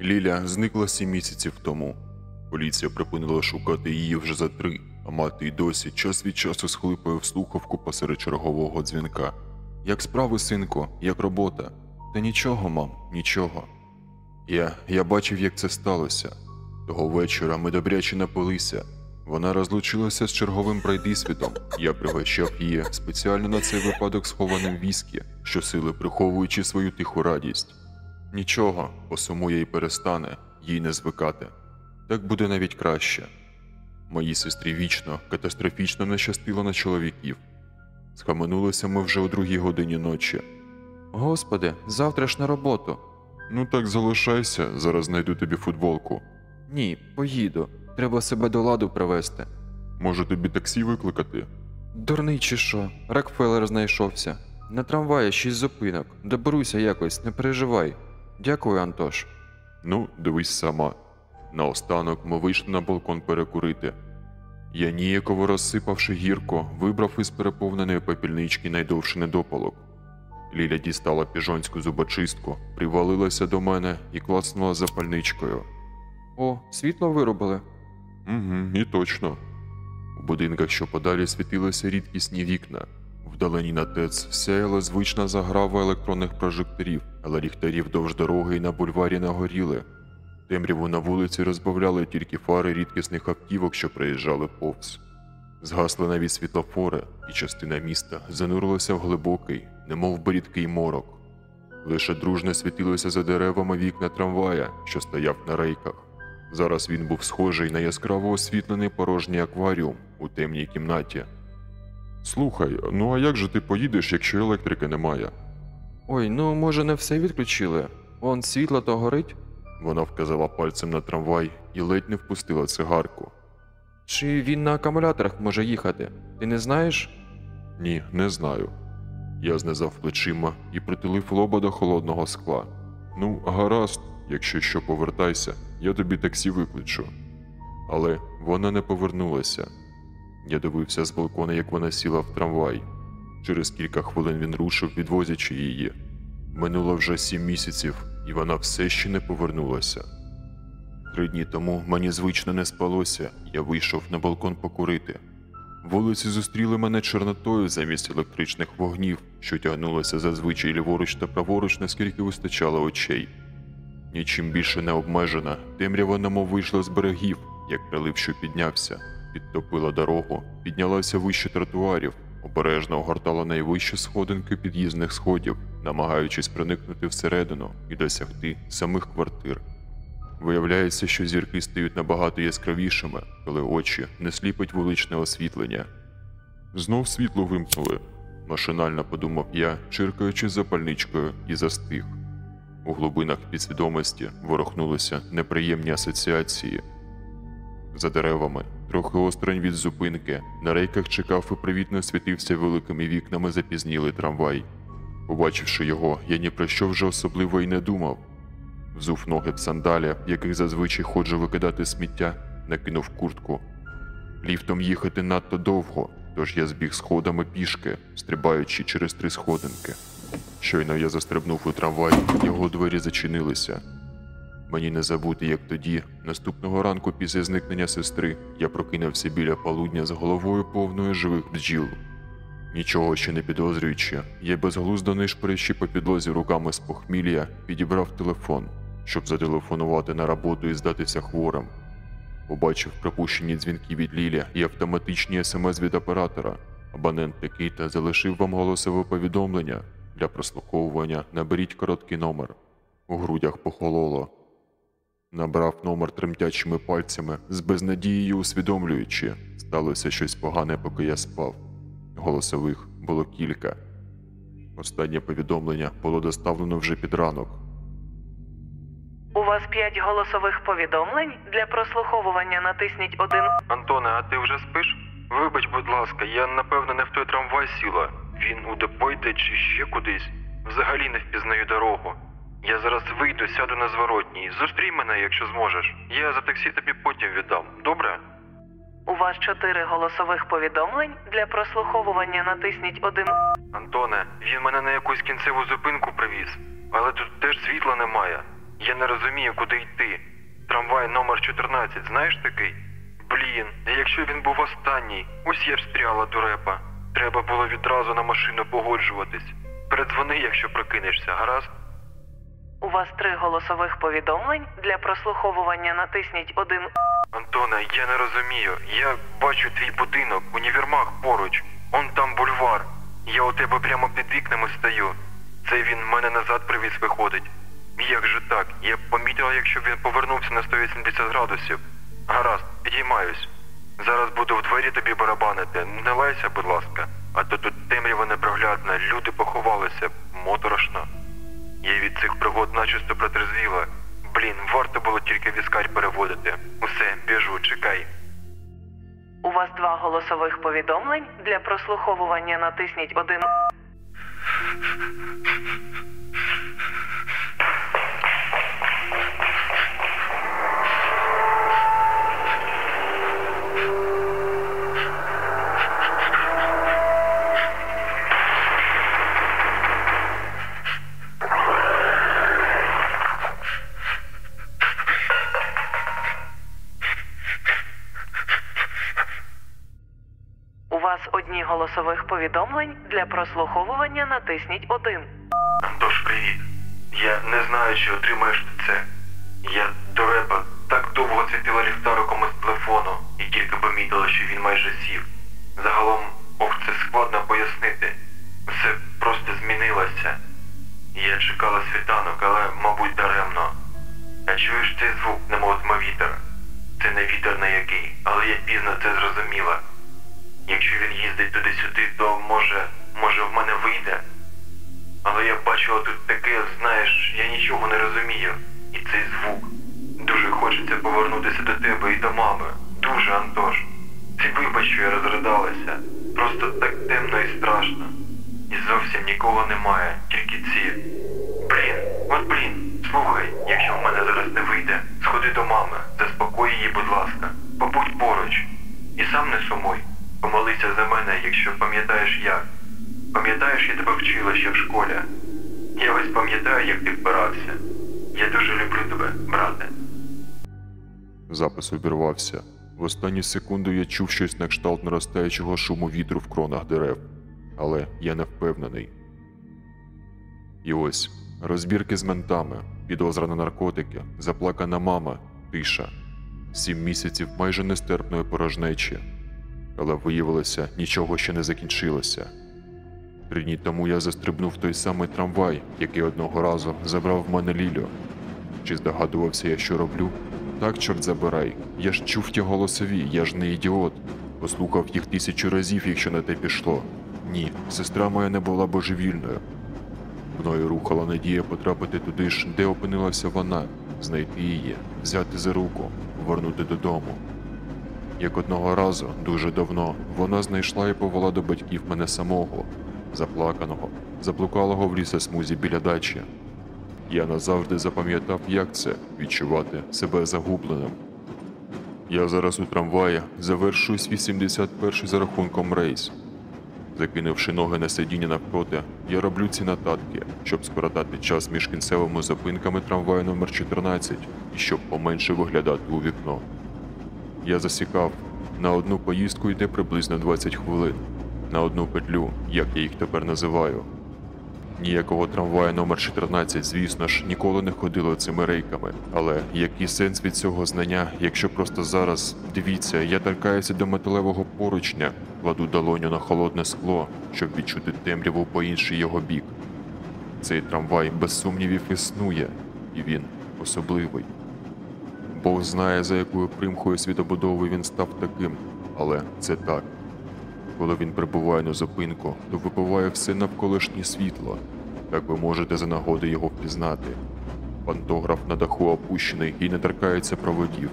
Ліля зникла 7 місяців тому. Поліція припинила шукати її вже за 3, а мати й досі час від часу схлипує в слухавку посеред чергового дзвінка. «Як справи, синку? Як робота?» «Та нічого, мам, нічого». Я бачив, як це сталося. Того вечора ми добряче напилися. Вона розлучилася з черговим пройдисвітом. Я пригощав її спеціально на цей випадок схованим віскі, щосили приховуючи свою тиху радість. Нічого, посумує і перестане, їй не звикати. Так буде навіть краще. Моїй сестрі вічно, катастрофічно не щастило на чоловіків. Схаменулися ми вже о 2-й годині ночі. «Господи, завтра ж на роботу». «Ну так залишайся, зараз знайду тобі футболку». «Ні, поїду. Треба себе до ладу привести». «Може тобі таксі викликати?» «Дурний чи що? Рокфеллер знайшовся. На трамваї 6 зупинок. Доберуся якось, не переживай. Дякую, Антош». «Ну, дивись сама». Наостанок ми вийшли на балкон перекурити. Я, ніяково розсипавши гірко, вибрав із переповненої попільнички найдовший недопалок. Ліля дістала піжонську зубочистку, привалилася до мене і клацнула запальничкою. «О, світло вирубили?» «Угу, і точно». У будинках, що подалі, світилися рідкісні вікна. Вдалині на ТЕЦ сяяла звична заграва електронних прожекторів, але ліхтарі вдовж дороги і на бульварі нагоріли. Темряву на вулиці розбавляли тільки фари рідкісних автівок, що проїжджали повз. Згасли навіть світлофори, і частина міста занурилася в глибокий, немов би рідкий морок. Лише дружно світилося за деревами вікна трамвая, що стояв на рейках. Зараз він був схожий на яскраво освітлений порожній акваріум у темній кімнаті. «Слухай, ну а як же ти поїдеш, якщо електрики немає?» «Ой, ну може не все відключили? Вон світло то горить?» Вона вказала пальцем на трамвай і ледь не впустила цигарку. «Чи він на акумуляторах може їхати? Ти не знаєш?» «Ні, не знаю». Я знизав плечима і притулив лоба до холодного скла. «Ну, гаразд, якщо що, повертайся, я тобі таксі викличу». Але вона не повернулася. Я дивився з балкона, як вона сіла в трамвай. Через кілька хвилин він рушив, відвозячи її. Минуло вже 7 місяців, і вона все ще не повернулася. 3 дні тому мені звично не спалося, я вийшов на балкон покурити. Вулиці зустріли мене чорнотою замість електричних вогнів, що тягнулися зазвичай ліворуч та праворуч, наскільки вистачало очей. Нічим більше не обмежена, темрява немов вийшла з берегів, як прилив, що піднявся, підтопила дорогу, піднялася вище тротуарів, обережно огортала найвищі сходинки під'їзних сходів, намагаючись проникнути всередину і досягти самих квартир. Виявляється, що зірки стають набагато яскравішими, коли очі не сліпить вуличне освітлення. Знов світло вимкнули. Машинально подумав я, чиркаючи запальничкою, і застиг. У глибинах підсвідомості ворухнулися неприємні асоціації. За деревами, трохи осторонь від зупинки, на рейках чекав і привітно світився великими вікнами запізнілий трамвай. Побачивши його, я ні про що вже особливо й не думав. Взув ноги в сандалі, в яких зазвичай ходжу викидати сміття, накинув куртку. Ліфтом їхати надто довго, тож я збіг сходами пішки, стрибаючи через 3 сходинки. Щойно я застрибнув у трамвай, його двері зачинилися. Мені не забути, як тоді, наступного ранку після зникнення сестри, я прокинувся біля полудня з головою повною живих бджіл. Нічого ще не підозрюючи, я безглуздо нишпорячи по підлозі руками з похмілля, підібрав телефон, щоб зателефонувати на роботу і здатися хворим. Побачив пропущені дзвінки від Лілі і автоматичні смс від оператора. Абонент такий-то залишив вам голосове повідомлення. Для прослуховування наберіть короткий номер. У грудях похололо. Набрав номер тремтячими пальцями, з безнадією усвідомлюючи, сталося щось погане, поки я спав. Голосових було кілька. Останнє повідомлення було доставлено вже під ранок. У вас 5 голосових повідомлень. Для прослуховування натисніть 1. Антоне, а ти вже спиш? Вибач, будь ласка, я напевно не в той трамвай сіла. Він у депо йде чи ще кудись. Взагалі не впізнаю дорогу. Я зараз вийду, сяду на зворотній. Зустрій мене, якщо зможеш. Я за таксі тобі потім віддам. Добре? У вас 4 голосових повідомлень. Для прослуховування натисніть 1. Антоне, він мене на якусь кінцеву зупинку привіз. Але тут теж світла немає. Я не розумію, куди йти. Трамвай номер 14, знаєш такий? Блін, а якщо він був останній, ось я встряла дурепа. Треба було відразу на машину погоджуватись. Передзвони, якщо прокинешся, гаразд? У вас 3 голосових повідомлень. Для прослуховування натисніть 1. Антоне, я не розумію. Я бачу твій будинок, універмаг поруч. Он там бульвар. Я у тебе прямо під вікнами стою. Це він мене назад привіз виходить. Як же так? Я б помітила, якщо б він повернувся на 180 градусів. Гаразд, підіймаюсь. Зараз буду в двері тобі барабанити. Не лайся, будь ласка. А то тут темрява непроглядна, люди поховалися. Моторошно. Я від цих пригод начисто протрезвіла. Блін, варто було тільки віскарь переводити. Усе, біжу, чекай. У вас 2 голосових повідомлень. Для прослуховування натисніть 1. У вас 1 голосових повідомлень. Для прослуховування натисніть 1. Антош, привіт. Я не знаю, чи отримаєш ти це. Я дурепа так довго світила ліхтариком із телефону і тільки помітила, що він майже сів. Загалом, це складно пояснити. Все просто змінилося. Я чекала світанок, але, мабуть, даремно. А чуєш цей звук, немов вітер? Це не вітер на який, але я пізно це зрозуміла. Якщо він їздить туди-сюди, то може в мене вийде. Але я бачила тут таке, знаєш, я нічого не розумію. І цей звук. Дуже хочеться повернутися до тебе і до мами. Дуже, Антош. Ти вибач, що я розридалася. Просто так темно і страшно. І зовсім нікого немає, тільки ці. Блін, слухай, якщо в мене зараз не вийде, сходи до мами, заспокой її, будь ласка. Побудь поруч. І сам не сумуй. Помолися за мене, якщо пам'ятаєш як. Пам'ятаєш, я тебе вчила ще в школі. Я ось пам'ятаю, як ти впирався. Я дуже люблю тебе, брате. Запис обірвався. В останню секунду я чув щось на кшталт наростаючого шуму вітру в кронах дерев. Але я не впевнений. І ось розбірки з ментами, підозра на наркотики, заплакана мама, тиша. 7 місяців майже нестерпної порожнечі. Але виявилося, нічого ще не закінчилося. 3 дні тому я застрибнув в той самий трамвай, який одного разу забрав в мене Лілю. Чи здогадувався я, що роблю? Так, чорт забирай. Я ж чув ті голосові, я ж не ідіот. Послухав їх 1000 разів, якщо на те пішло. Ні, сестра моя не була божевільною. Мною рухала надія потрапити туди ж, де опинилася вона, знайти її, взяти за руку, повернути додому. Як одного разу, дуже давно, вона знайшла і повела до батьків мене самого, заплаканого, заблукалого в лісосмузі біля дачі. Я назавжди запам'ятав, як це – відчувати себе загубленим. Я зараз у трамваї завершую свій 81-й за рахунком рейс. Закинувши ноги на сидіння навпроти, я роблю ці нотатки, щоб скоротати час між кінцевими зупинками трамваю номер 14 і щоб поменше виглядати у вікно. Я засікав, на одну поїздку йде приблизно 20 хвилин, на одну петлю, як я їх тепер називаю. Ніякого трамваю номер 14, звісно ж, ніколи не ходило цими рейками. Але який сенс від цього знання, якщо просто зараз, дивіться, я торкаюся до металевого поручня, кладу долоню на холодне скло, щоб відчути темряву по інший його бік. Цей трамвай без сумнівів існує, і він особливий. Бог знає, за якою примхою світобудови він став таким, але це так. Коли він прибуває на зупинку, то випиває все навколишнє світло. Так ви можете за нагоди його впізнати. Пантограф на даху опущений і не торкається проводів.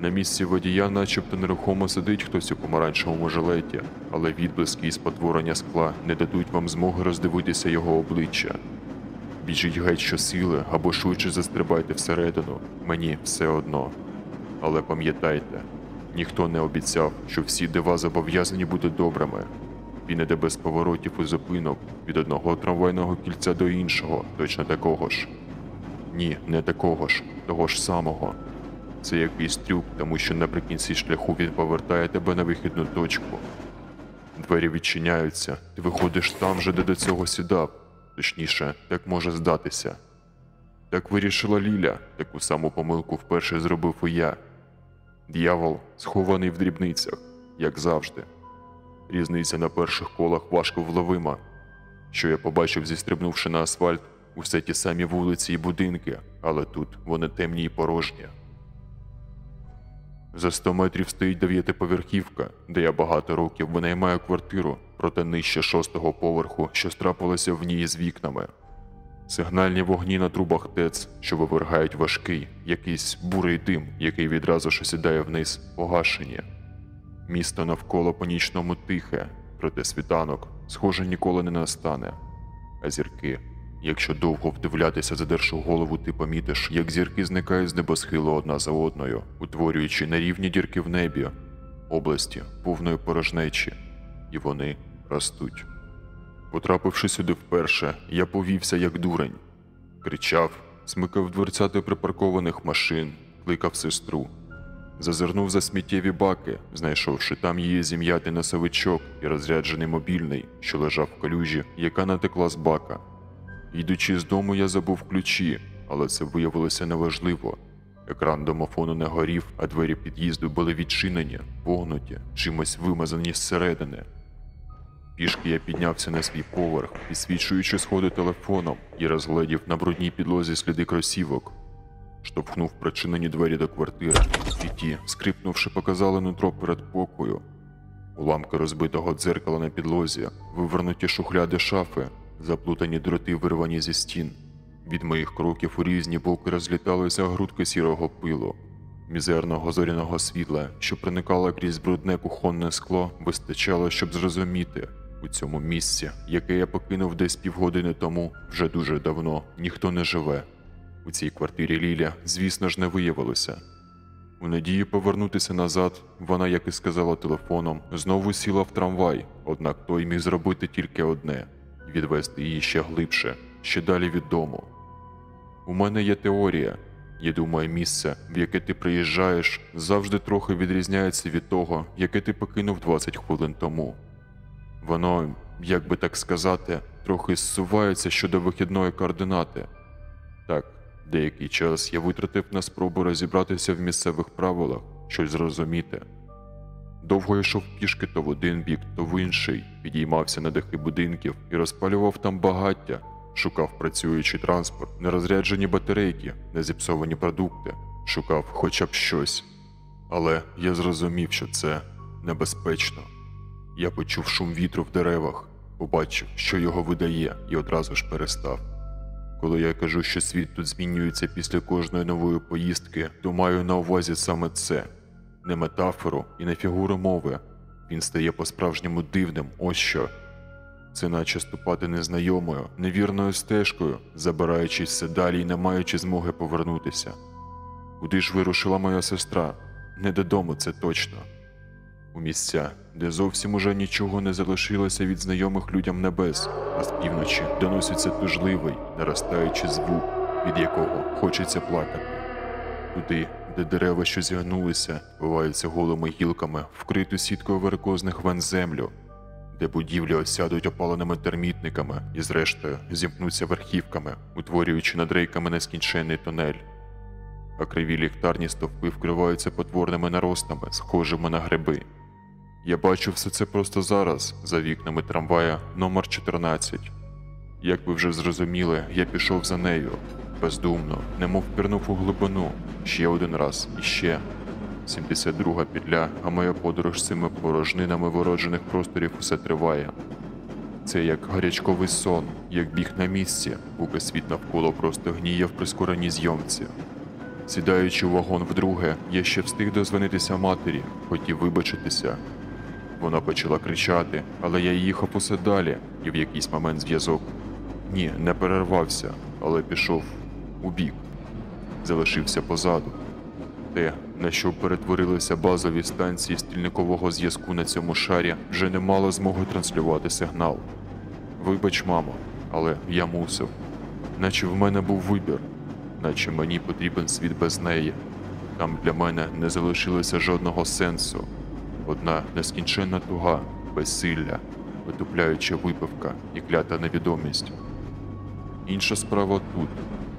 На місці водія начебто нерухомо сидить хтось у помаранчевому жилеті, але відблиски і спотворення скла не дадуть вам змоги роздивитися його обличчя. Біжіть геть щосили або швидше застрибайте всередину, мені все одно. Але пам'ятайте, ніхто не обіцяв, що всі дива зобов'язані бути добрими. Він іде без поворотів і зупинок, від одного трамвайного кільця до іншого, точно такого ж. Ні, не такого ж, того ж самого. Це якийсь трюк, тому що наприкінці шляху він повертає тебе на вихідну точку. Двері відчиняються, ти виходиш там же, де до цього сідав. Точніше, так може здатися. Так вирішила Ліля, таку саму помилку вперше зробив і я. Д'явол схований в дрібницях, як завжди. Різниця на перших колах важко вловима. Що я побачив, зістрибнувши на асфальт, усе ті самі вулиці і будинки, але тут вони темні і порожні. За 100 метрів стоїть 9-поверхівка, де я багато років винаймаю квартиру, проте нижче 6-го поверху, що трапилося в ній з вікнами. Сигнальні вогні на трубах ТЕЦ, що вивергають важкий, якийсь бурий дим, який відразу ж осідає вниз, погашені. Місто навколо по-нічному тихе, проте світанок, схоже, ніколи не настане. А зірки, якщо довго вдивлятися, задерши голову, ти помітиш, як зірки зникають з небосхилу одна за одною, утворюючи на рівні дірки в небі, області повної порожнечі, і вони ростуть. Потрапивши сюди вперше, я повівся як дурень. Кричав, смикав дверцяти припаркованих машин, кликав сестру. Зазирнув за сміттєві баки, знайшовши там її зім'ятий носовичок і розряджений мобільний, що лежав в калюжі, яка натекла з бака. Йдучи з дому, я забув ключі, але це виявилося неважливо. Екран домофону не горів, а двері під'їзду були відчинені, погнуті, чимось вимазані зсередини. Пішки я піднявся на свій поверх, підсвічуючи сходи телефоном, і розгледів на брудній підлозі сліди кросівок. Штовхнув причинені двері до квартири, і ті, скрипнувши, показали нутро передпокою. Уламки розбитого дзеркала на підлозі, вивернуті шухляди шафи, заплутані дроти, вирвані зі стін. Від моїх кроків у різні боки розліталися грудки сірого пилу. Мізерного зоряного світла, що проникало крізь брудне кухонне скло, вистачало, щоб зрозуміти. У цьому місці, яке я покинув десь півгодини тому, вже дуже давно, ніхто не живе. У цій квартирі Ліля, звісно ж, не виявилося. У надії повернутися назад, вона, як і сказала телефоном, знову сіла в трамвай, однак той міг зробити тільки одне – відвести її ще глибше, ще далі від дому. У мене є теорія. Я думаю, місце, в яке ти приїжджаєш, завжди трохи відрізняється від того, яке ти покинув 20 хвилин тому. Воно, як би так сказати, трохи зсувається щодо вихідної координати. Так, деякий час я витратив на спробу розібратися в місцевих правилах, щось зрозуміти. Довго йшов пішки то в один бік, то в інший, підіймався на дахи будинків і розпалював там багаття, шукав працюючий транспорт, нерозряджені батарейки, незіпсовані продукти, шукав хоча б щось. Але я зрозумів, що це небезпечно. Я почув шум вітру в деревах, побачив, що його видає, і одразу ж перестав. Коли я кажу, що світ тут змінюється після кожної нової поїздки, то маю на увазі саме це. Не метафору і не фігуру мови. Він стає по-справжньому дивним, ось що. Це наче ступати незнайомою, невірною стежкою, забираючись все далі і не маючи змоги повернутися. Куди ж вирушила моя сестра? Не додому, це точно. У місця, де зовсім уже нічого не залишилося від знайомих людям небес, а з півночі доноситься тужливий, наростаючий звук, від якого хочеться плакати. Туди, де дерева, що зігнулися, виваються голими гілками, вкриту сіткою варикозних вен землю, де будівлі осядуть опаленими термітниками і зрештою зімкнуться верхівками, утворюючи над рейками нескінченний тунель. А криві ліхтарні стовпи вкриваються потворними наростами, схожими на гриби. Я бачу все це просто зараз, за вікнами трамвая номер 14. Як ви вже зрозуміли, я пішов за нею, бездумно, немов пірнув у глибину, ще один раз і ще. 72-га петля, а моя подорож цими порожнинами вироджених просторів усе триває. Це як гарячковий сон, як біг на місці, поки світ навколо просто гніє в прискореній зйомці. Сідаючи у вагон вдруге, я ще встиг дозвонитися матері, хотів вибачитися. Вона почала кричати, але я їхав усе далі, і в якийсь момент зв'язок. Ні, не перервався, але пішов у бік. Залишився позаду. Те, на що перетворилися базові станції стільникового зв'язку на цьому шарі, вже не мало змоги транслювати сигнал. Вибач, мамо, але я мусив. Наче в мене був вибір. наче мені потрібен світ без неї. Там для мене не залишилося жодного сенсу. Одна нескінченна туга, безсилля, витупляюча випивка і клята невідомість. Інша справа тут.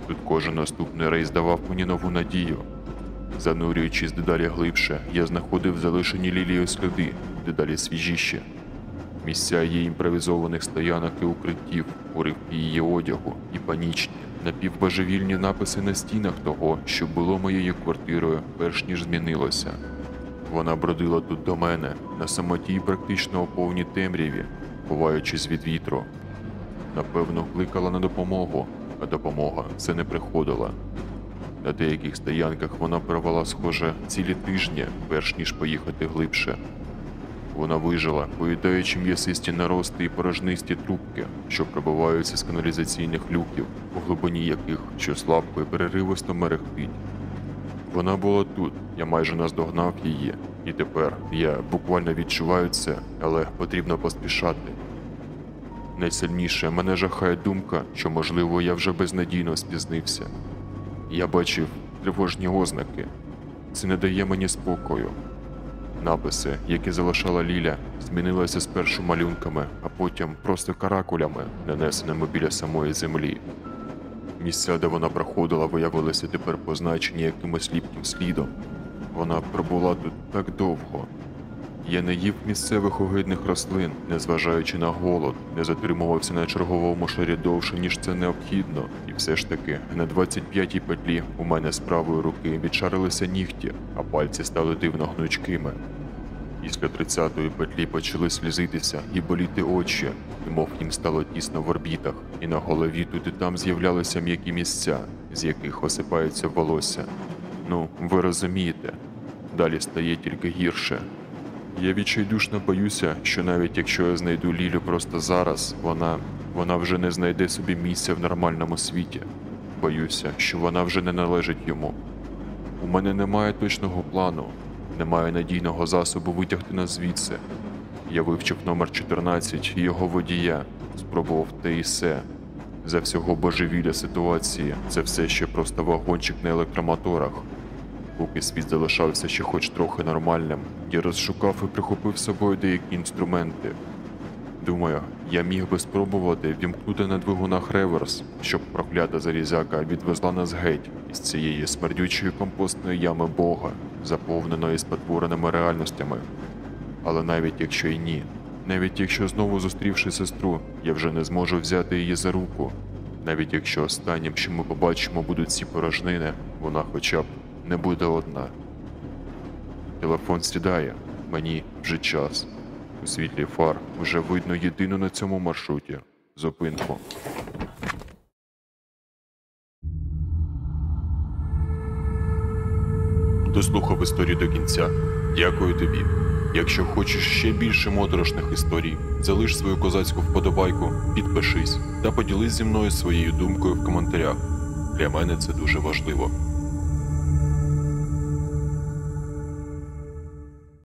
Тут кожен наступний рейс давав мені нову надію. Занурюючись дедалі глибше, я знаходив залишені Лілією сліди, дедалі свіжіші. Місця її імпровізованих стоянок і укриттів, уривки її одягу і панічні, напівбожевільні написи на стінах того, що було моєю квартирою, перш ніж змінилося. Вона бродила тут до мене, на самоті й практично у повній темряві, ховаючись від вітру. Напевно, кликала на допомогу, а допомога все не приходила. На деяких стоянках вона провела, схоже, цілі тижні, перш ніж поїхати глибше. Вона вижила, поїдаючи м'ясисті нарости і порожнисті трубки, що пробиваються з каналізаційних люків, у глибині яких що слабко і переривисто мерехтить. Вона була тут, я майже наздогнав її, і тепер я буквально відчуваю це, але потрібно поспішати. Найсильніше мене жахає думка, що, можливо, я вже безнадійно спізнився. Я бачив тривожні ознаки. Це не дає мені спокою. Написи, які залишала Ліля, змінилися спершу малюнками, а потім просто каракулями, нанесеними біля самої землі. Місця, де вона проходила, виявилися тепер позначені якимось ліпким слідом. Вона пробула тут так довго. Я не їв місцевих огидних рослин, незважаючи на голод, не затримувався на черговому шарі довше, ніж це необхідно. І все ж таки, на 25-й петлі у мене з правої руки відшарилися нігті, а пальці стали дивно гнучкими. Після 30-ї петлі почали слізитися і боліти очі, немов їм стало тісно в орбітах, і на голові тут і там з'являлися м'які місця, з яких осипається волосся. Ну, ви розумієте, далі стає тільки гірше. Я відчайдушно боюся, що навіть якщо я знайду Лілю просто зараз, вона вже не знайде собі місця в нормальному світі. Боюся, що вона вже не належить йому. У мене немає точного плану, немає надійного засобу витягти нас звідси. Я вивчив номер 14 і його водія, спробував те і се. За всього божевілля ситуації це все ще просто вагончик на електромоторах. Поки світ залишався ще хоч трохи нормальним, я розшукав і прихопив з собою деякі інструменти. Думаю, я міг би спробувати вімкнути на двигунах реверс, щоб проклята залізяка відвезла нас геть із цієї смердючої компостної ями Бога, заповненої спотвореними реальностями. Але навіть якщо й ні, навіть якщо знову зустрівши сестру, я вже не зможу взяти її за руку, навіть якщо останнім, що ми побачимо, будуть ці порожнини, вона хоча б не буде одна. Телефон сідає, мені вже час. У світлі фар вже видно єдину на цьому маршруті зупинку. Дослухав історію до кінця. Дякую тобі. Якщо хочеш ще більше моторошних історій, залиш свою козацьку вподобайку, підпишись та поділись зі мною своєю думкою в коментарях. Для мене це дуже важливо.